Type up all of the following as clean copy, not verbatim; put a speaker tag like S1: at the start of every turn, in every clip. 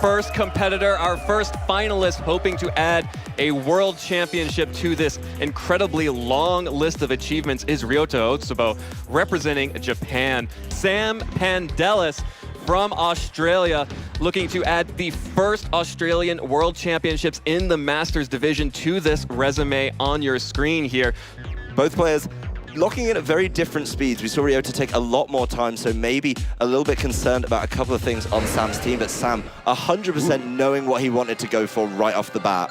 S1: First competitor, our first finalist, hoping to add a world championship to this incredibly long list of achievements is Ryota Otsubo, representing Japan. Sam Pandelis from Australia, looking to add the first Australian World Championships in the Masters division to this resume on your screen here.
S2: Both players locking in at very different speeds. We saw Ryota take a lot more time, so maybe a little bit concerned about a couple of things on Sam's team, but Sam 100% knowing what he wanted to go for right off the bat.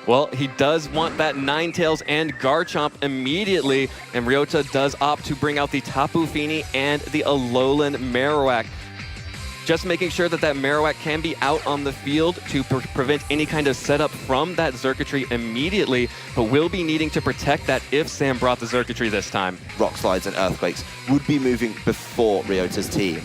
S1: Well, he does want that Ninetales and Garchomp immediately, and Ryota does opt to bring out the Tapu Fini and the Alolan Marowak. Just making sure that that Marowak can be out on the field to prevent any kind of setup from that Xurkitree immediately, but will be needing to protect that if Sam brought the Xurkitree this time.
S2: Rock Slides and Earthquakes would be moving before Ryota's team.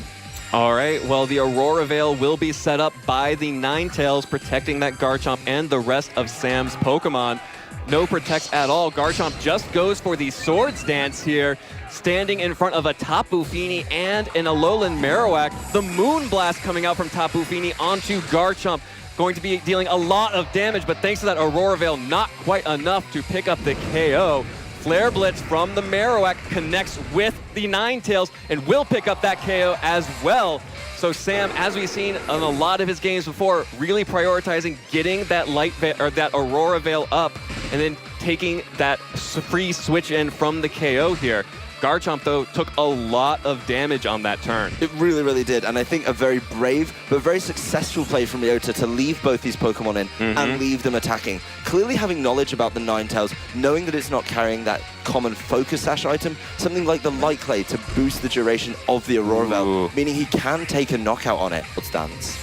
S1: All right, well, the Aurora Veil will be set up by the Ninetales, protecting that Garchomp and the rest of Sam's Pokemon. No protects at all. Garchomp just goes for the Swords Dance here, standing in front of a Tapu Fini and an Alolan Marowak. The Moonblast coming out from Tapu Fini onto Garchomp, going to be dealing a lot of damage, but thanks to that Aurora Veil, not quite enough to pick up the KO. Flare Blitz from the Marowak connects with the Ninetales and will pick up that KO as well. So Sam, as we've seen on a lot of his games before, really prioritizing getting that that Aurora Veil up and then taking that free switch in from the KO here. Garchomp, though, took a lot of damage on that turn.
S2: It really, really did. And I think a very brave, but very successful play from Ryota to leave both these Pokemon in and leave them attacking. Clearly having knowledge about the Ninetales, knowing that it's not carrying that common Focus Sash item, something like the Light Clay to boost the duration of the Aurora Veil, meaning he can take a knockout on it. Let's dance.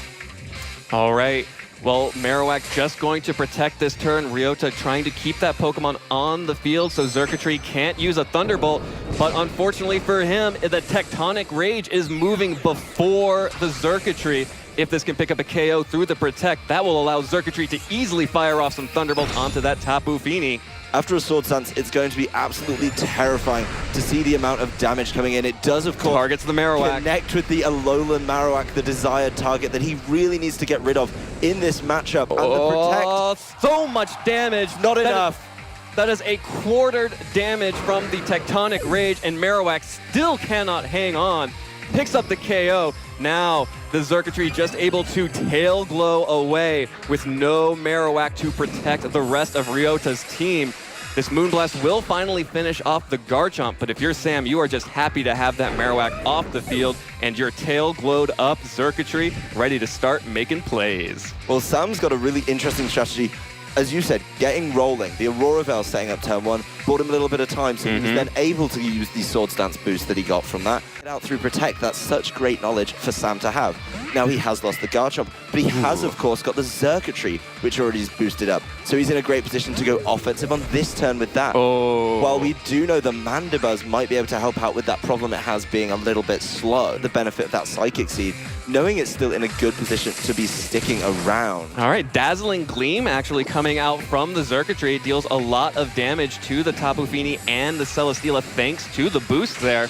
S1: All right. Well, Marowak just going to protect this turn. Ryota trying to keep that Pokemon on the field so Xurkitree can't use a Thunderbolt. But unfortunately for him, the Tectonic Rage is moving before the Xurkitree. If this can pick up a KO through the Protect, that will allow Xurkitree to easily fire off some Thunderbolts onto that Tapu Fini.
S2: After a Swords Dance, it's going to be absolutely terrifying to see the amount of damage coming in. It does, of course,
S1: targets the Marowak.
S2: Connect with the Alolan Marowak, the desired target that he really needs to get rid of in this matchup. And the Protect,
S1: so much damage.
S2: Not enough.
S1: That is a quartered damage from the Tectonic Rage, and Marowak still cannot hang on. Picks up the KO. Now, the Xurkitree just able to Tail Glow away with no Marowak to protect the rest of Ryota's team. This Moonblast will finally finish off the Garchomp, but if you're Sam, you are just happy to have that Marowak off the field and your Tail Glowed up Xurkitree ready to start making plays.
S2: Well, Sam's got a really interesting strategy. As you said, getting rolling. The Aurora Veil setting up turn one bought him a little bit of time, so he was then able to use the Swords Dance boost that he got from that. Get out through Protect, that's such great knowledge for Sam to have. Now he has lost the Garchomp, but he has, of course, got the Xurkitree, which already is boosted up. So he's in a great position to go offensive on this turn with that. While we do know the Mandibuzz might be able to help out with that problem it has being a little bit slow, the benefit of that Psychic Seed, knowing it's still in a good position to be sticking around.
S1: All right, Dazzling Gleam actually coming out from the Xurkitree deals a lot of damage to the Tapu Fini and the Celesteela thanks to the boost there.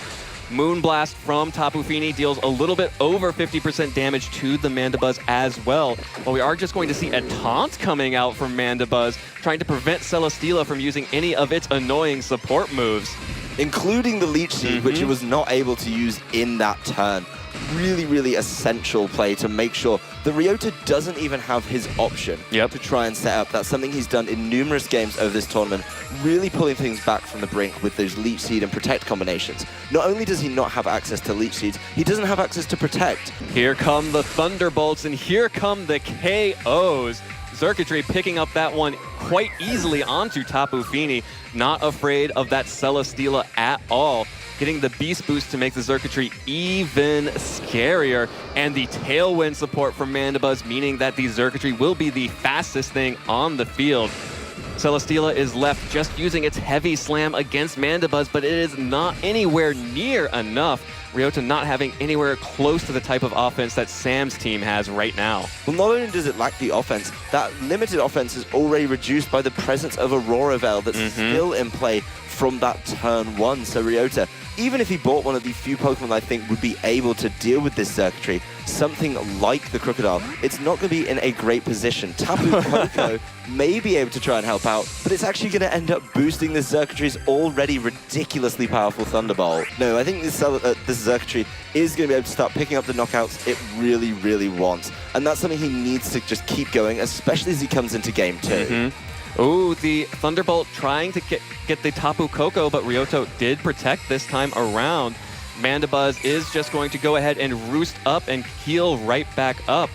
S1: Moonblast from Tapu Fini deals a little bit over 50% damage to the Mandibuzz as well. Well, we are just going to see a taunt coming out from Mandibuzz, trying to prevent Celesteela from using any of its annoying support moves.
S2: Including the Leech Seed, which it was not able to use in that turn. Really, really essential play to make sure that Ryota doesn't even have his option to try and set up. That's something he's done in numerous games over this tournament, really pulling things back from the brink with those Leech Seed and Protect combinations. Not only does he not have access to Leech Seeds, he doesn't have access to Protect.
S1: Here come the Thunderbolts, and here come the KOs. Xurkitree picking up that one quite easily onto Tapu Fini, not afraid of that Celesteela at all. Getting the Beast Boost to make the Xurkitree even scarier, and the Tailwind support from Mandibuzz, meaning that the Xurkitree will be the fastest thing on the field. Celesteela is left just using its Heavy Slam against Mandibuzz, but it is not anywhere near enough. Ryota not having anywhere close to the type of offense that Sam's team has right now.
S2: Well, not only does it lack the offense, that limited offense is already reduced by the presence of Aurora Veil that's still in play from that turn one. So Ryota, even if he bought one of the few Pokemon I think would be able to deal with this Xurkitree, something like the Crocodile, it's not going to be in a great position. Tapu Koko may be able to try and help out, but it's actually going to end up boosting this Xurkitry's already ridiculously powerful Thunderbolt. No, I think this Xurkitry is going to be able to start picking up the knockouts it really, really wants. And that's something he needs to just keep going, especially as he comes into game 2.
S1: Ooh, the Thunderbolt trying to get the Tapu Koko, but Ryota did protect this time around. Mandibuzz is just going to go ahead and roost up and heal right back up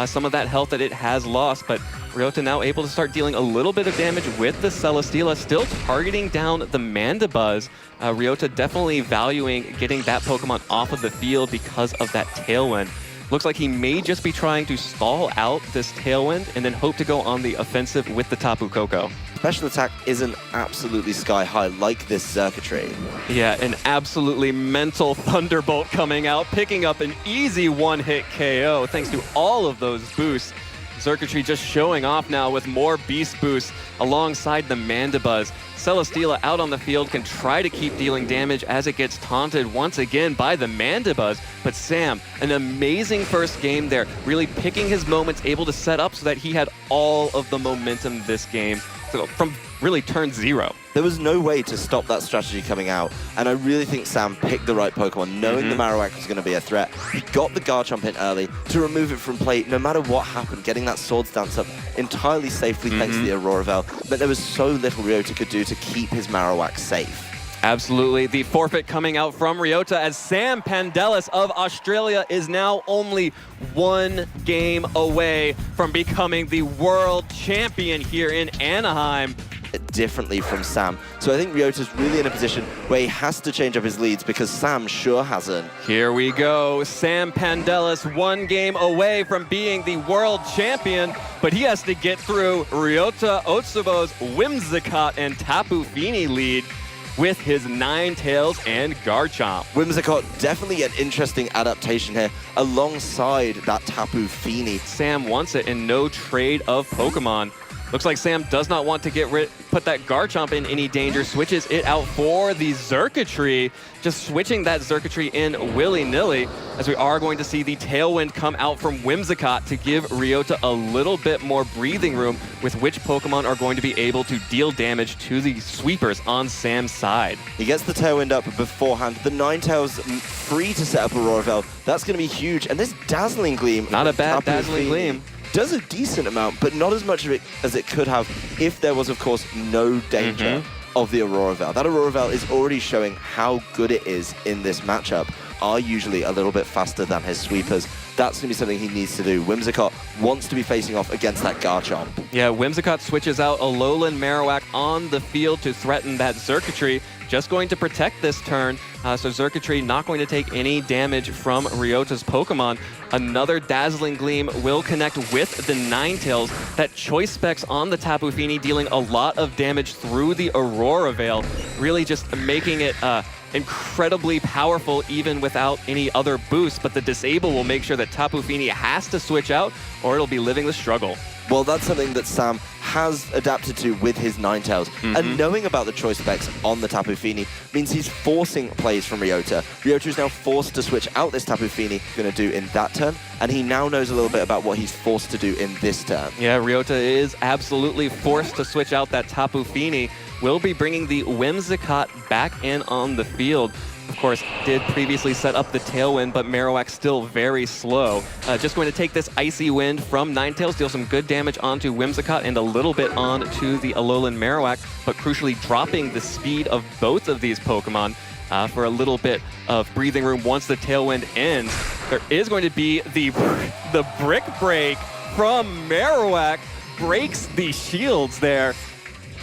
S1: some of that health that it has lost, but Ryota now able to start dealing a little bit of damage with the Celesteela, still targeting down the Mandibuzz. Ryota definitely valuing getting that Pokemon off of the field because of that Tailwind. Looks like he may just be trying to stall out this Tailwind and then hope to go on the offensive with the Tapu Koko.
S2: Special attack isn't absolutely sky high like this Xurkitry.
S1: Yeah, an absolutely mental Thunderbolt coming out, picking up an easy one-hit KO thanks to all of those boosts. Xurkitry just showing off now with more beast boosts alongside the Mandibuzz. Celesteela out on the field can try to keep dealing damage as it gets taunted once again by the Mandibuzz. But Sam, an amazing first game there, really picking his moments, able to set up so that he had all of the momentum this game from really turn 0.
S2: There was no way to stop that strategy coming out, and I really think Sam picked the right Pokemon, knowing the Marowak was going to be a threat. He got the Garchomp in early to remove it from play, no matter what happened, getting that Swords Dance up entirely safely thanks to the Aurora Veil, but there was so little Ryota could do to keep his Marowak safe.
S1: Absolutely. The forfeit coming out from Ryota as Sam Pandelis of Australia is now only 1 game away from becoming the world champion here in Anaheim.
S2: Differently from Sam. So I think Ryota's really in a position where he has to change up his leads because Sam sure hasn't.
S1: Here we go. Sam Pandelis 1 game away from being the world champion, but he has to get through Ryota Otsubo's Whimsicott and Tapu Fini lead with his Ninetales and Garchomp.
S2: Whimsicott, definitely an interesting adaptation here alongside that Tapu Fini.
S1: Sam wants it and no trade of Pokemon. Looks like Sam does not want to put that Garchomp in any danger, switches it out for the Xurkitry, just switching that Xurkitry in willy-nilly, as we are going to see the Tailwind come out from Whimsicott to give Ryota a little bit more breathing room with which Pokemon are going to be able to deal damage to the sweepers on Sam's side.
S2: He gets the Tailwind up beforehand. The Ninetales free to set up Aurora Veil. That's going to be huge. And this Dazzling Gleam...
S1: Not a bad Dazzling Gleam.
S2: Does a decent amount, but not as much of it as it could have if there was, of course, no danger of the Aurora Veil. That Aurora Veil is already showing how good it is in this matchup. Are usually a little bit faster than his sweepers. That's going to be something he needs to do. Whimsicott wants to be facing off against that Garchomp.
S1: Yeah, Whimsicott switches out Alolan Marowak on the field to threaten that Xurkitry. Just going to protect this turn, so Xurkitry not going to take any damage from Ryota's Pokemon. Another Dazzling Gleam will connect with the Ninetales. That Choice Specs on the Tapu Fini dealing a lot of damage through the Aurora Veil, really just making it incredibly powerful even without any other boost, but the Disable will make sure that Tapu Fini has to switch out or it'll be living the struggle.
S2: Well, that's something that Sam has adapted to with his Ninetales. And knowing about the choice specs on the Tapu Fini means he's forcing plays from Ryota. Ryota is now forced to switch out this Tapu Fini going to do in that turn, and he now knows a little bit about what he's forced to do in this turn.
S1: Yeah, Ryota is absolutely forced to switch out that Tapu Fini. Will be bringing the Whimsicott back in on the field. Of course, did previously set up the Tailwind, but Marowak still very slow. Just going to take this Icy Wind from Ninetales, deal some good damage onto Whimsicott and a little bit onto the Alolan Marowak, but crucially dropping the speed of both of these Pokemon for a little bit of breathing room once the Tailwind ends. There is going to be the Brick Break from Marowak, breaks the shields there.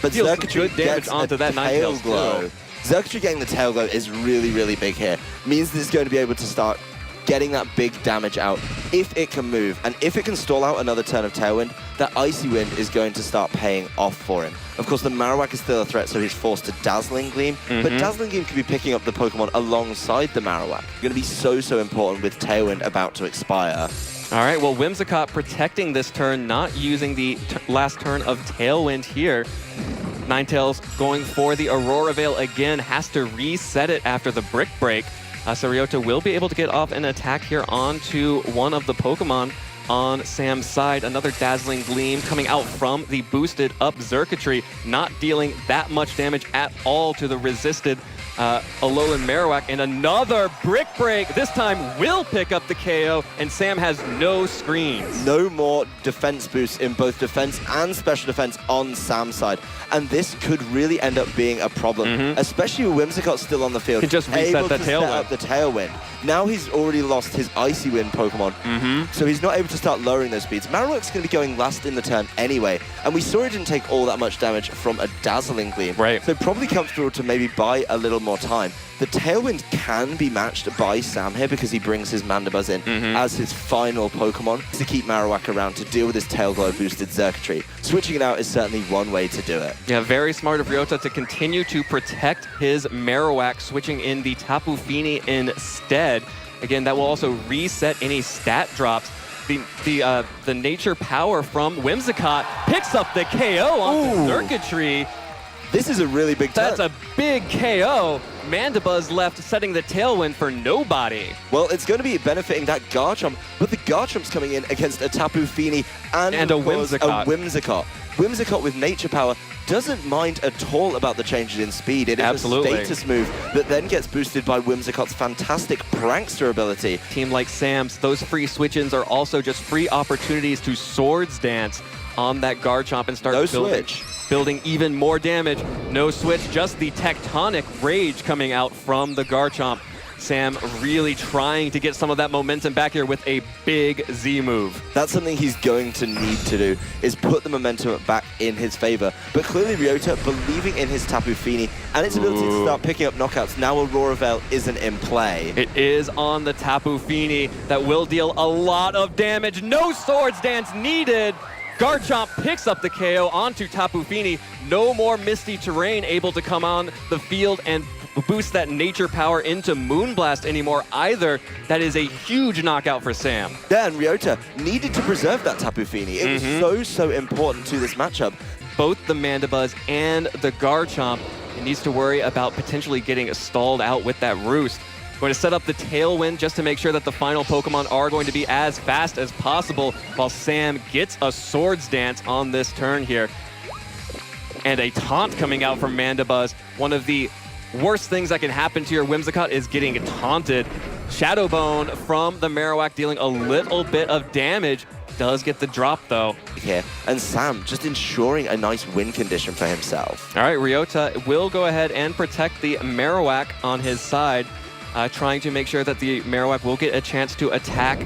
S2: But
S1: deals
S2: Xurkitry
S1: good damage onto that Ninetales
S2: glow. Xurkitry getting the tail glow is really, really big here. Means that it's going to be able to start getting that big damage out if it can move. And if it can stall out another turn of Tailwind, that Icy Wind is going to start paying off for him. Of course, the Marowak is still a threat, so he's forced to Dazzling Gleam. But Dazzling Gleam can be picking up the Pokemon alongside the Marowak. Going to be so, so important with Tailwind about to expire.
S1: All right, well, Whimsicott protecting this turn, not using the last turn of Tailwind here. Ninetales going for the Aurora Veil again, has to reset it after the Brick Break. So Ryota will be able to get off an attack here onto one of the Pokemon on Sam's side. Another Dazzling Gleam coming out from the boosted up circuitry, not dealing that much damage at all to the resisted Alolan Marowak. And another Brick Break, this time will pick up the KO, and Sam has no screens.
S2: No more defense boosts in both defense and special defense on Sam's side. And this could really end up being a problem, especially with Whimsicott still on the field.
S1: Can just reset the Tailwind.
S2: Up the Tailwind. Now he's already lost his Icy Wind Pokemon, so he's not able to start lowering those speeds. Marowak's going to be going last in the turn anyway, and we saw it didn't take all that much damage from a Dazzling Gleam.
S1: Right.
S2: So probably comfortable to maybe buy a little more time. The Tailwind can be matched by Sam here because he brings his Mandibuzz in as his final Pokemon to keep Marowak around to deal with his Tail Glow boosted circuitry. Switching it out is certainly one way to do it.
S1: Yeah, very smart of Ryota to continue to protect his Marowak, switching in the Tapu Fini instead. Again, that will also reset any stat drops. The Nature Power from Whimsicott picks up the KO on the circuitry.
S2: This is a really big turn.
S1: That's a big KO. Mandibuzz left setting the Tailwind for nobody.
S2: Well, it's going to be benefiting that Garchomp, but the Garchomp's coming in against a Tapu Fini and
S1: a Whimsicott.
S2: Whimsicott with Nature Power doesn't mind at all about the changes in speed. It is
S1: Absolutely.
S2: a status move that then gets boosted by Whimsicott's fantastic Prankster ability.
S1: Team like Sam's, those free switch-ins are also just free opportunities to Swords Dance on that Garchomp and start building even more damage. No switch, just the Tectonic Rage coming out from the Garchomp. Sam really trying to get some of that momentum back here with a big Z move.
S2: That's something he's going to need to do, is put the momentum back in his favor. But clearly Ryota, believing in his Tapu Fini and its ability to start picking up knockouts, now Aurora Veil isn't in play.
S1: It is on the Tapu Fini that will deal a lot of damage. No Swords Dance needed. Garchomp picks up the KO onto Tapu Fini. No more Misty Terrain able to come on the field and boost that Nature Power into Moonblast anymore either. That is a huge knockout for Sam.
S2: Yeah, and Ryota needed to preserve that Tapu Fini. It was so important to this matchup.
S1: Both the Mandibuzz and the Garchomp, it needs to worry about potentially getting stalled out with that Roost. Going to set up the Tailwind just to make sure that the final Pokemon are going to be as fast as possible while Sam gets a Swords Dance on this turn here. And a taunt coming out from Mandibuzz. One of the worst things that can happen to your Whimsicott is getting taunted. Shadow Bone from the Marowak dealing a little bit of damage. Does get the drop though.
S2: Yeah, and Sam just ensuring a nice win condition for himself.
S1: All right, Ryota will go ahead and protect the Marowak on his side. Trying to make sure that the Marowak will get a chance to attack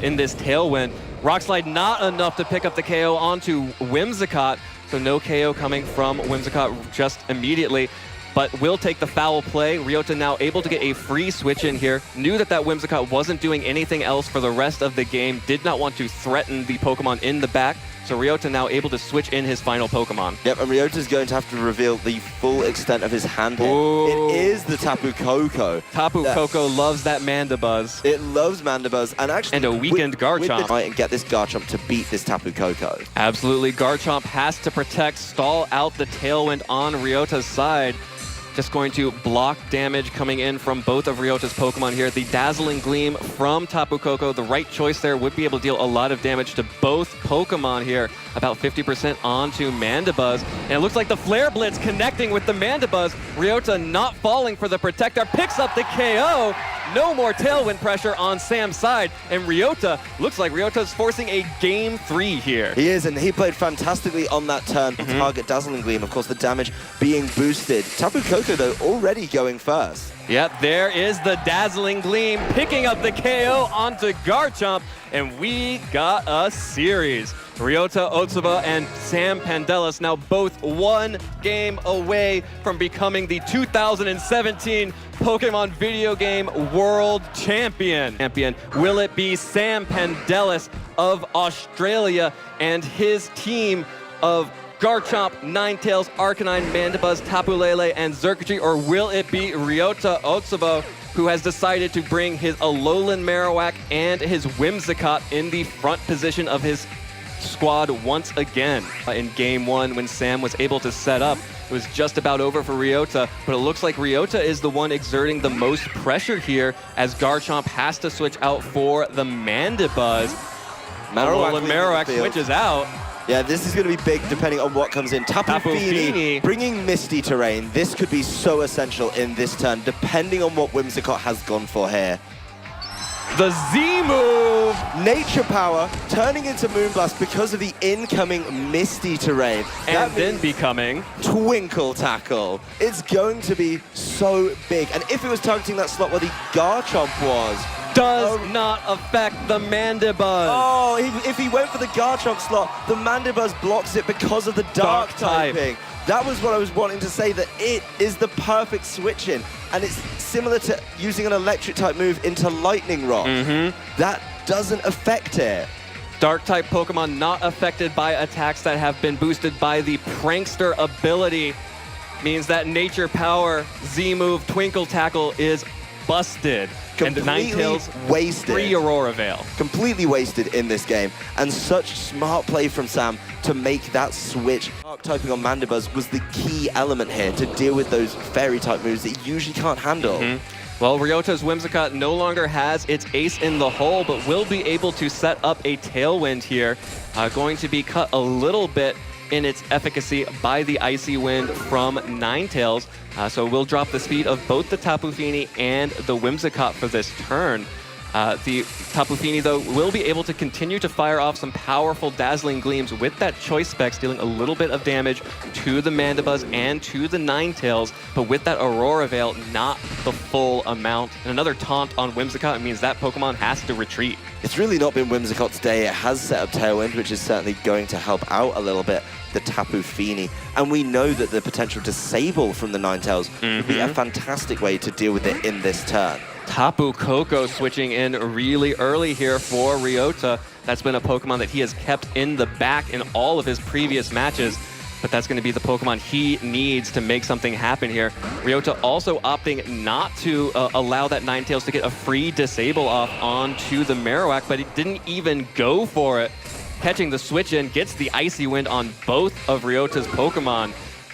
S1: in this Tailwind. Rock Slide not enough to pick up the KO onto Whimsicott, so no KO coming from Whimsicott just immediately, but will take the foul play. Ryota now able to get a free switch in here. Knew that Whimsicott wasn't doing anything else for the rest of the game. Did not want to threaten the Pokemon in the back. So Ryota now able to switch in his final Pokemon.
S2: Yep, and Ryota's going to have to reveal the full extent of his hand here. It is the Tapu Koko.
S1: Tapu Koko loves that Mandibuzz.
S2: It loves Mandibuzz, and actually...
S1: And a weakened Garchomp.
S2: And get this Garchomp to beat this Tapu Koko.
S1: Absolutely, Garchomp has to protect, stall out the Tailwind on Ryota's side. Just going to block damage coming in from both of Ryota's Pokemon here. The Dazzling Gleam from Tapu Koko, the right choice there, would be able to deal a lot of damage to both Pokemon here. About 50% onto Mandibuzz. And it looks like the Flare Blitz connecting with the Mandibuzz. Ryota not falling for the Protector, picks up the KO. No more Tailwind pressure on Sam's side. And Ryota, looks like Ryota's forcing a Game 3 here.
S2: He is, and he played fantastically on that turn. Target Dazzling Gleam, of course, the damage being boosted. Tapu Koko, though, already going first.
S1: Yep, there is the Dazzling Gleam picking up the KO onto Garchomp, and we got a series. Ryota Otsubo and Sam Pandelis now both one game away from becoming the 2017 Pokemon video game world champion. Will it be Sam Pandelis of Australia and his team of Garchomp, Ninetales, Arcanine, Mandibuzz, Tapu Lele, and Xurkitree, or will it be Ryota Otsubo, who has decided to bring his Alolan Marowak and his Whimsicott in the front position of his squad once again? In Game 1, when Sam was able to set up It was just about over for Ryota, but it looks like Ryota is the one exerting the most pressure here as Garchomp has to switch out for the Mandibuzz. Marowak switches out.
S2: Yeah, this is going to be big depending on what comes in. Tapu Fini bringing Misty Terrain. This could be so essential in this turn, depending on what Whimsicott has gone for here.
S1: The Z move!
S2: Nature Power turning into Moonblast because of the incoming Misty Terrain.
S1: And then becoming
S2: Twinkle Tackle. It's going to be so big. And if it was targeting that slot where the Garchomp was,
S1: does not affect the Mandibuzz.
S2: Oh, if he went for the Garchomp slot, the Mandibuzz blocks it because of the dark typing. That was what I was wanting to say, that it is the perfect switch in. And it's similar to using an electric type move into Lightning Rock. That doesn't affect it.
S1: Dark-type Pokemon not affected by attacks that have been boosted by the Prankster ability means that Nature Power Z-move Twinkle Tackle is busted.
S2: Completely wasted.
S1: Free Aurora Veil.
S2: Completely wasted in this game. And such smart play from Sam to make that switch. Dark typing on Mandibuzz was the key element here to deal with those fairy type moves that you usually can't handle.
S1: Well, Ryota's Whimsicott no longer has its ace in the hole, but will be able to set up a Tailwind here. Going to be cut a little bit in its efficacy by the Icy Wind from Ninetales. So we'll drop the speed of both the Tapu Fini and the Whimsicott for this turn. The Tapu Fini, though, will be able to continue to fire off some powerful Dazzling Gleams with that Choice Specs, dealing a little bit of damage to the Mandibuzz and to the Ninetales, but with that Aurora Veil, not the full amount. And another taunt on Whimsicott means that Pokemon has to retreat. It's
S2: really not been Whimsicott today. It has set up Tailwind, which is certainly going to help out a little bit the Tapu Fini. And we know that the potential Disable from the Ninetales would be a fantastic way to deal with it in this turn.
S1: Tapu Koko switching in really early here for Ryota. That's been a Pokemon that he has kept in the back in all of his previous matches, but that's going to be the Pokemon he needs to make something happen here. Ryota also opting not to allow that Ninetales to get a free Disable off onto the Marowak, but he didn't even go for it. Catching the switch in, gets the Icy Wind on both of Ryota's Pokemon.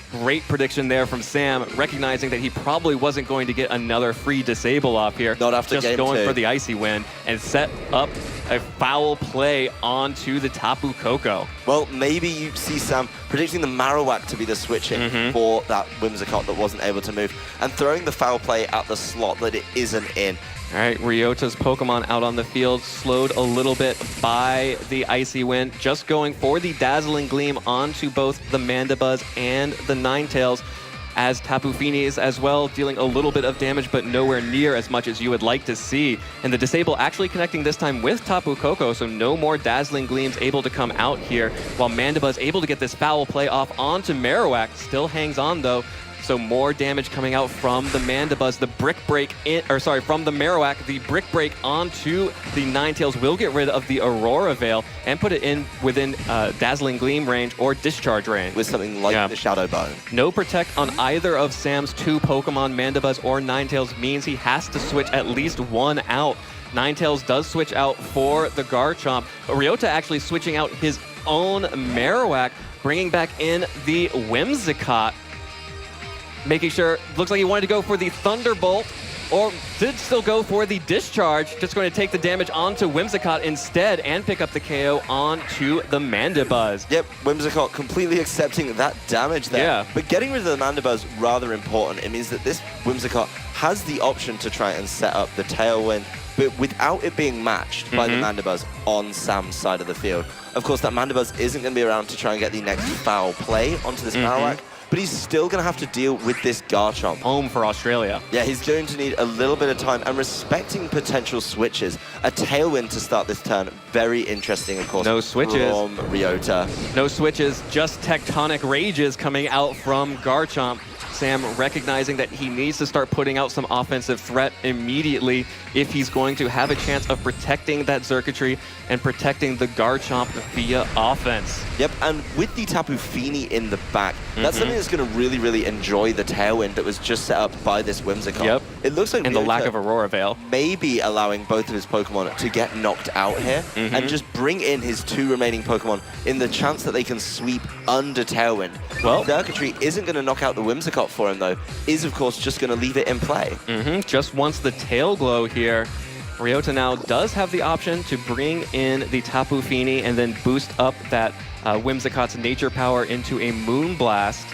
S1: Great prediction there from Sam, recognizing that he probably wasn't going to get another free Disable off here.
S2: Not after
S1: just
S2: game
S1: going
S2: two.
S1: For the Icy Wind and set up a foul play onto the Tapu Koko.
S2: Well, maybe you see Sam predicting the Marowak to be the switching for that Whimsicott that wasn't able to move, and throwing the foul play at the slot that it isn't in.
S1: All right, Ryota's Pokemon out on the field, slowed a little bit by the Icy Wind, just going for the Dazzling Gleam onto both the Mandibuzz and the Ninetales, as Tapu Fini is as well dealing a little bit of damage, but nowhere near as much as you would like to see. And the Disable actually connecting this time with Tapu Koko, so no more Dazzling Gleams able to come out here, while Mandibuzz able to get this foul play off onto Marowak, still hangs on though. So more damage coming out from the Mandibuzz. The Brick Break from the Marowak, the Brick Break onto the Ninetales will get rid of the Aurora Veil and put it in within Dazzling Gleam range or Discharge range.
S2: With something like the Shadow Bone.
S1: No Protect on either of Sam's two Pokemon, Mandibuzz or Ninetales, means he has to switch at least one out. Ninetales does switch out for the Garchomp, but Ryota actually switching out his own Marowak, bringing back in the Whimsicott. Making sure, looks like he wanted to go for the Thunderbolt, or did still go for the Discharge, just going to take the damage onto Whimsicott instead and pick up the KO onto the Mandibuzz.
S2: Yep, Whimsicott completely accepting that damage there.
S1: Yeah.
S2: But getting rid of the Mandibuzz rather important. It means that this Whimsicott has the option to try and set up the Tailwind, but without it being matched by the Mandibuzz on Sam's side of the field. Of course, that Mandibuzz isn't going to be around to try and get the next foul play onto this Marowak, but he's still going to have to deal with this Garchomp.
S1: Home for Australia.
S2: Yeah, he's going to need a little bit of time, and respecting potential switches. A Tailwind to start this turn, very interesting, of course.
S1: No switches.
S2: From Ryota.
S1: No switches, just Tectonic Rages coming out from Garchomp. Sam recognizing that he needs to start putting out some offensive threat immediately if he's going to have a chance of protecting that circuitry and protecting the Garchomp via offense.
S2: Yep, and with the Tapu Fini in the back, that's something that's going to really, really enjoy the Tailwind that was just set up by this Whimsicott.
S1: Yep.
S2: It looks like
S1: And the
S2: Ryota
S1: lack of Aurora Veil.
S2: maybe allowing both of his Pokemon to get knocked out here and just bring in his 2 remaining Pokemon in the chance that they can sweep under Tailwind.
S1: Well,
S2: Circuitry isn't going to knock out the Whimsicott for him, though, is, of course, just going to leave it in play.
S1: Just wants the Tail Glow here. Ryota now does have the option to bring in the Tapu Fini and then boost up that Whimsicott's Nature Power into a Moonblast.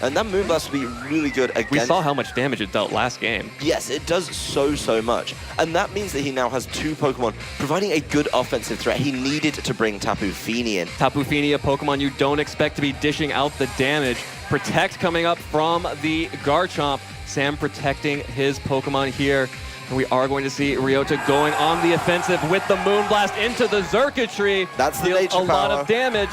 S2: And that Moonblast will be really good against...
S1: We saw how much damage it dealt last game.
S2: Yes, it does so much. And that means that he now has 2 Pokemon providing a good offensive threat. He needed to bring Tapu Fini in.
S1: Tapu Fini, a Pokemon you don't expect to be dishing out the damage. Protect coming up from the Garchomp. Sam protecting his Pokemon here. And we are going to see Ryota going on the offensive with the Moonblast into the Circuitry.
S2: That's the
S1: Deals
S2: nature
S1: a lot
S2: power.
S1: of damage.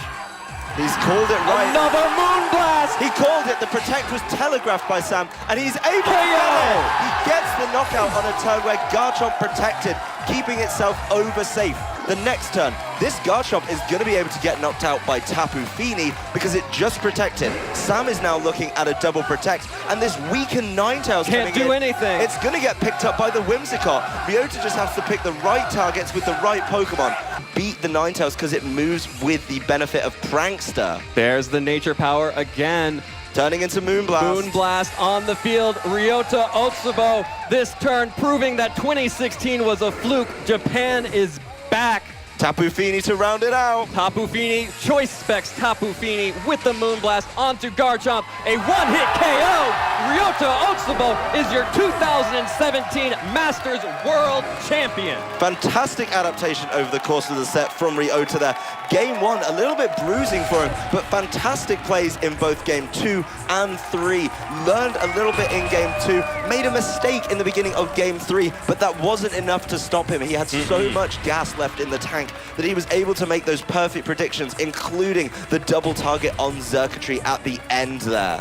S2: He's called it right.
S1: Another Moonblast!
S2: He called it. The Protect was telegraphed by Sam, and he's able to get it. He gets the knockout on a turn where Garchomp protected, keeping itself over safe. The next turn, this Garchomp is going to be able to get knocked out by Tapu Fini because it just protected. Sam is now looking at a double protect, and this weakened Ninetales
S1: Can't do anything.
S2: It's going to get picked up by the Whimsicott. Ryota just has to pick the right targets with the right Pokemon. Beat the Ninetales because it moves with the benefit of Prankster.
S1: There's the Nature Power again.
S2: Turning into Moonblast.
S1: Moonblast on the field. Ryota Otsubo this turn proving that 2016 was a fluke. Japan is back.
S2: Tapu Fini to round it out.
S1: Tapu Fini, choice specs Tapu Fini with the Moonblast onto Garchomp. A one-hit KO. Ryota Otsubo is your 2017 Masters World Champion.
S2: Fantastic adaptation over the course of the set from Ryota there. Game 1, a little bit bruising for him, but fantastic plays in both Game 2 and 3. Learned a little bit in Game 2, made a mistake in the beginning of Game 3, but that wasn't enough to stop him. He had so much gas left in the tank that he was able to make those perfect predictions, including the double target on Circuitry at the end there.